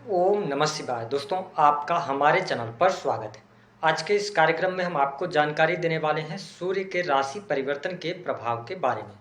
ओम नमः शिवाय। दोस्तों, आपका हमारे चैनल पर स्वागत है। आज के इस कार्यक्रम में हम आपको जानकारी देने वाले हैं सूर्य के राशि परिवर्तन के प्रभाव के बारे में।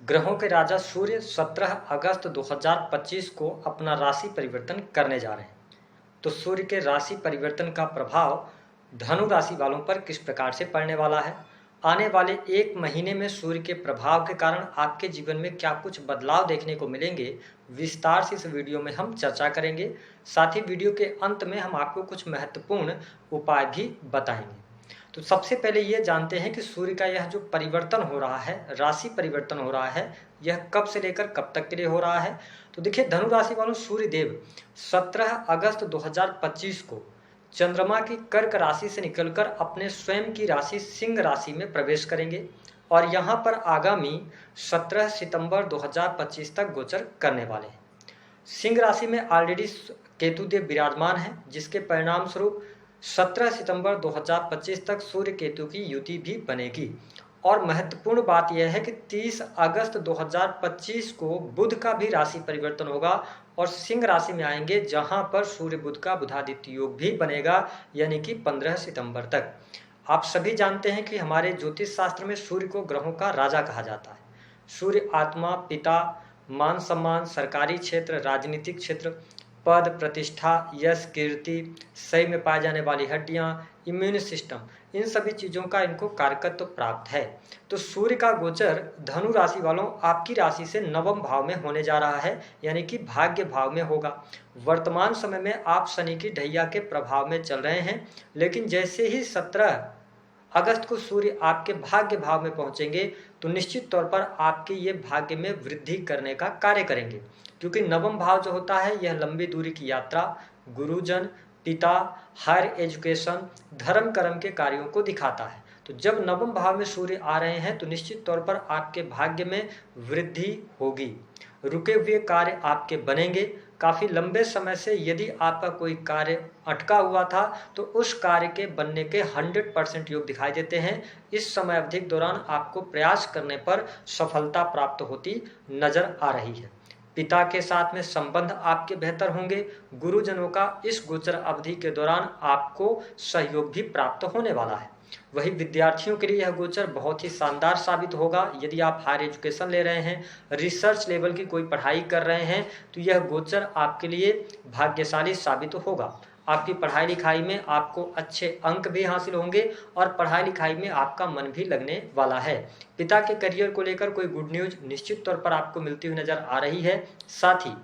ग्रहों के राजा सूर्य 17 अगस्त 2025 को अपना राशि परिवर्तन करने जा रहे हैं। तो सूर्य के राशि परिवर्तन का प्रभाव धनु राशि वालों पर किस प्रकार से पड़ने वाला है, आने वाले एक महीने में सूर्य के प्रभाव के कारण आपके जीवन में क्या कुछ बदलाव देखने को मिलेंगे, विस्तार से इस वीडियो में हम चर्चा करेंगे। साथ ही वीडियो के अंत में हम आपको कुछ महत्वपूर्ण उपाय भी बताएंगे। तो सबसे पहले ये जानते हैं कि सूर्य का यह जो परिवर्तन हो रहा है, राशि परिवर्तन हो रहा है, यह कब से लेकर कब तक के लिए हो रहा है। तो देखिए, धनु राशि वालों, सूर्य देव 17 अगस्त 2025 को चंद्रमा की कर्क राशि से निकलकर अपने स्वयं की राशि सिंह राशि में प्रवेश करेंगे और यहाँ पर आगामी 17 सितंबर 2025 तक गोचर करने वाले हैं। सिंह राशि में ऑलरेडी केतुदेव विराजमान है, जिसके परिणाम स्वरूप 17 सितंबर 2025 तक सूर्य केतु की युति भी बनेगी। और महत्वपूर्ण बात यह है कि 30 अगस्त 2025 को बुध का भी राशि परिवर्तन होगा और सिंह राशि में आएंगे, जहां पर सूर्य बुध का बुधादित्य योग भी बनेगा, यानी कि 15 सितंबर तक। आप सभी जानते हैं कि हमारे ज्योतिष शास्त्र में सूर्य को ग्रहों का राजा कहा जाता है। सूर्य आत्मा, पिता, मान सम्मान, सरकारी क्षेत्र, राजनीतिक क्षेत्र, पद, प्रतिष्ठा, यश, कीर्ति, शरीर में पाए जाने वाली हड्डियां, इम्यून सिस्टम, इन सभी चीज़ों का इनको कारकत्व प्राप्त है। तो सूर्य का गोचर धनु राशि वालों आपकी राशि से नवम भाव में होने जा रहा है, यानी कि भाग्य भाव में होगा। वर्तमान समय में आप शनि की ढैया के प्रभाव में चल रहे हैं, लेकिन जैसे ही 17 अगस्त को सूर्य आपके भाग्य भाव में पहुंचेंगे तो निश्चित तौर पर आपके ये भाग्य में वृद्धि करने का कार्य करेंगे, क्योंकि नवम भाव जो होता है यह लंबी दूरी की यात्रा, गुरुजन, पिता, हायर एजुकेशन, धर्म कर्म के कार्यों को दिखाता है। तो जब नवम भाव में सूर्य आ रहे हैं तो निश्चित तौर पर आपके भाग्य में वृद्धि होगी। रुके हुए कार्य आपके बनेंगे। काफ़ी लंबे समय से यदि आपका कोई कार्य अटका हुआ था तो उस कार्य के बनने के 100% योग दिखाई देते हैं। इस समय अवधि के दौरान आपको प्रयास करने पर सफलता प्राप्त होती नजर आ रही है। पिता के साथ में संबंध आपके बेहतर होंगे। गुरुजनों का इस गोचर अवधि के दौरान आपको सहयोग भी प्राप्त होने वाला है। वही विद्यार्थियों के लिए यह गोचर बहुत ही शानदार साबित होगा। यदि आप हायर एजुकेशन ले रहे हैं, रिसर्च लेवल की कोई पढ़ाई कर रहे हैं, तो यह गोचर आपके लिए भाग्यशाली साबित होगा। आपकी पढ़ाई लिखाई में आपको अच्छे अंक भी हासिल होंगे और पढ़ाई लिखाई में आपका मन भी लगने वाला है। पिता के करियर को लेकर कोई गुड न्यूज निश्चित तौर पर आपको मिलती हुई नजर आ रही है। साथ ही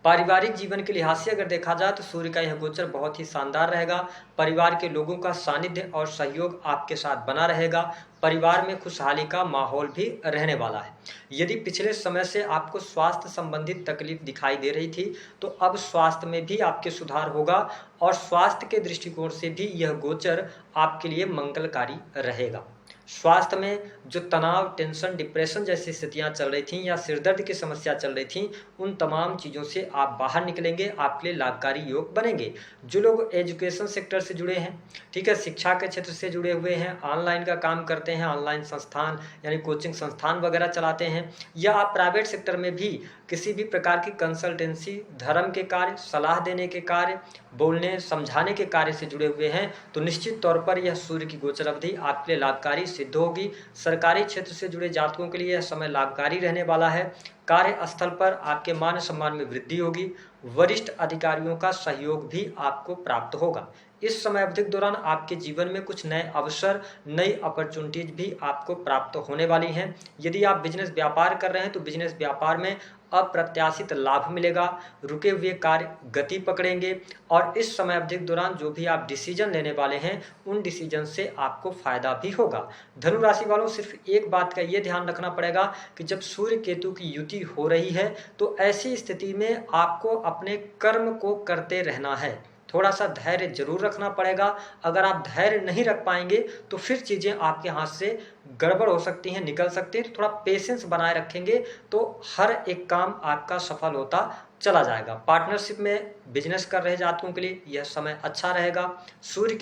पारिवारिक जीवन के लिहाज से अगर देखा जाए तो सूर्य का यह गोचर बहुत ही शानदार रहेगा। परिवार के लोगों का सानिध्य और सहयोग आपके साथ बना रहेगा। परिवार में खुशहाली का माहौल भी रहने वाला है। यदि पिछले समय से आपको स्वास्थ्य संबंधित तकलीफ दिखाई दे रही थी तो अब स्वास्थ्य में भी आपके सुधार होगा और स्वास्थ्य के दृष्टिकोण से भी यह गोचर आपके लिए मंगलकारी रहेगा। स्वास्थ्य में जो तनाव, टेंशन, डिप्रेशन जैसी स्थितियां चल रही थीं या सिरदर्द की समस्या चल रही थीं, उन तमाम चीज़ों से आप बाहर निकलेंगे, आपके लिए लाभकारी योग बनेंगे। जो लोग एजुकेशन सेक्टर से जुड़े हैं, ठीक है, शिक्षा के क्षेत्र से जुड़े हुए हैं, ऑनलाइन का काम करते हैं, ऑनलाइन संस्थान यानी कोचिंग संस्थान वगैरह चलाते हैं, या आप प्राइवेट सेक्टर में भी किसी भी प्रकार की कंसल्टेंसी, धर्म के कार्य, सलाह देने के कार्य, बोलने समझाने के कार्य से जुड़े हुए हैं, तो निश्चित तौर पर यह सूर्य की गोचर अवधि आपके लिए लाभकारी सिद्ध होगी। सरकारी क्षेत्र से जुड़े जातकों के लिए यह समय लाभकारी रहने वाला है। कार्यस्थल पर आपके मान सम्मान में वृद्धि होगी। वरिष्ठ अधिकारियों का सहयोग भी आपको प्राप्त होगा। इस समय अवधि के दौरान आपके जीवन में कुछ नए अवसर, नई अपॉर्चुनिटीज भी आपको प्राप्त होने वाली हैं। यदि आप बिजनेस व्यापार कर रहे हैं तो बिजनेस व्यापार में अप्रत्याशित लाभ मिलेगा। रुके हुए कार्य गति पकड़ेंगे और इस समय अवधि के दौरान जो भी आप डिसीजन लेने वाले हैं उन डिसीजन से आपको फायदा भी होगा। धनु राशि वालों, सिर्फ एक बात का ये ध्यान रखना पड़ेगा कि जब सूर्य केतु की युति हो रही है तो ऐसी स्थिति में आपको अपने कर्म को करते रहना है। थोड़ा सा धैर्य जरूर रखना पड़ेगा। अगर आप धैर्य नहीं रख पाएंगे तो फिर चीज़ें आपके हाथ से गड़बड़ हो सकती हैं, निकल सकती हैं। तो थोड़ा पेशेंस बनाए रखेंगे तो हर एक काम आपका सफल होता चला जाएगा। पार्टनरशिप में बिजनेस कर रहे जातकों के लिए यह समय अच्छा रहेगा। सूर्य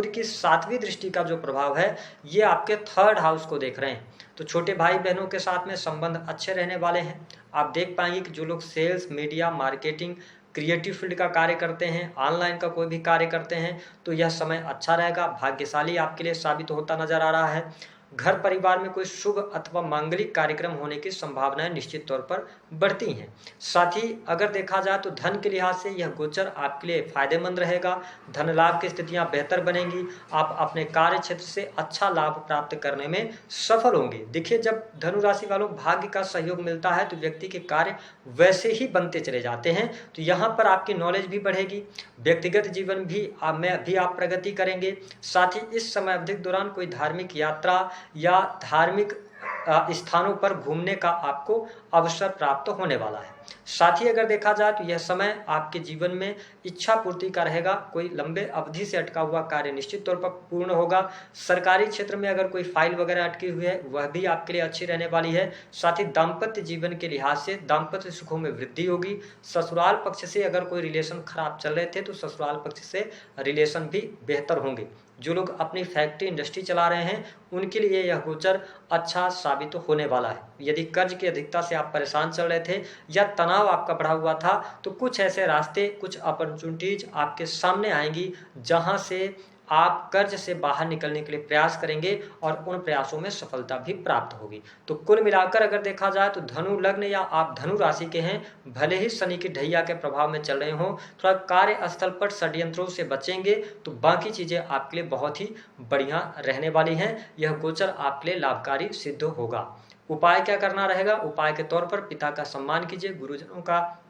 की 7वीं दृष्टि का जो प्रभाव है ये आपके 3rd हाउस को देख रहे हैं, तो छोटे भाई बहनों के साथ में संबंध अच्छे रहने वाले हैं। आप देख पाएंगे कि जो लोग sales, media, marketing, creative field का कार्य करते हैं, ऑनलाइन का कोई भी कार्य करते हैं, तो यह समय अच्छा रहेगा, भाग्यशाली आपके लिए साबित होता नजर आ रहा है। घर परिवार में कोई शुभ अथवा मांगलिक कार्यक्रम होने की संभावनाएं निश्चित तौर पर बढ़ती हैं। साथ ही अगर देखा जाए तो धन के लिहाज से यह गोचर आपके लिए फायदेमंद रहेगा। धन लाभ की स्थितियां बेहतर बनेंगी। आप अपने कार्य क्षेत्र से अच्छा लाभ प्राप्त करने में सफल होंगे। देखिए, जब धनु राशि वालों भाग्य का सहयोग मिलता है तो व्यक्ति के कार्य वैसे ही बनते चले जाते हैं। तो यहाँ पर आपकी नॉलेज भी बढ़ेगी, व्यक्तिगत जीवन में भी आप प्रगति करेंगे। साथ ही इस समय अवधि के दौरान कोई धार्मिक यात्रा या धार्मिक स्थानों पर घूमने का आपको अवसर प्राप्त होने वाला है। साथ ही अगर देखा जाए तो यह समय आपके जीवन में इच्छा पूर्ति का रहेगा। कोई लंबे अवधि से अटका हुआ कार्य निश्चित तौर पर पूर्ण होगा। सरकारी क्षेत्र में अगर कोई फाइल वगैरह अटकी हुई है वह भी आपके लिए अच्छी रहने वाली है। साथ ही दाम्पत्य जीवन के लिहाज से दाम्पत्य सुखों में वृद्धि होगी। ससुराल पक्ष से अगर कोई रिलेशन खराब चल रहे थे तो ससुराल पक्ष से रिलेशन भी बेहतर होंगे। जो लोग अपनी फैक्ट्री, इंडस्ट्री चला रहे हैं उनके लिए यह गोचर अच्छा साबित होने वाला है। यदि कर्ज की अधिकता से आप परेशान चल रहे थे या तनाव आपका बढ़ा हुआ था तो कुछ ऐसे रास्ते, कुछ अपॉर्चुनिटीज आपके सामने आएंगी जहां से आप कर्ज से बाहर निकलने के लिए प्रयास करेंगे और उन प्रयासों में सफलता भी प्राप्त होगी। तो कुल मिलाकर अगर देखा जाए तो धनु लग्न या आप धनु राशि के हैं, भले ही शनि की ढैया के प्रभाव में चल रहे हों, थोड़ा कार्यस्थल पर षड्यंत्रों से बचेंगे तो बाकी चीजें आपके लिए बहुत ही बढ़िया रहने वाली हैं। यह गोचर आपके लिए लाभकारी सिद्ध होगा। उपाय क्या करना रहेगा? उपाय के तौर पर पिता का सम्मान कीजिए, गुरुजनों का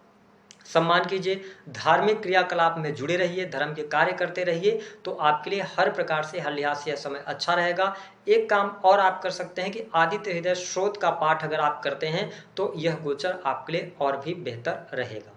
सम्मान कीजिए, धार्मिक क्रियाकलाप में जुड़े रहिए, धर्म के कार्य करते रहिए, तो आपके लिए हर प्रकार से, हर लिहाज से यह समय अच्छा रहेगा। एक काम और आप कर सकते हैं कि आदित्य हृदय स्त्रोत का पाठ अगर आप करते हैं तो यह गोचर आपके लिए और भी बेहतर रहेगा।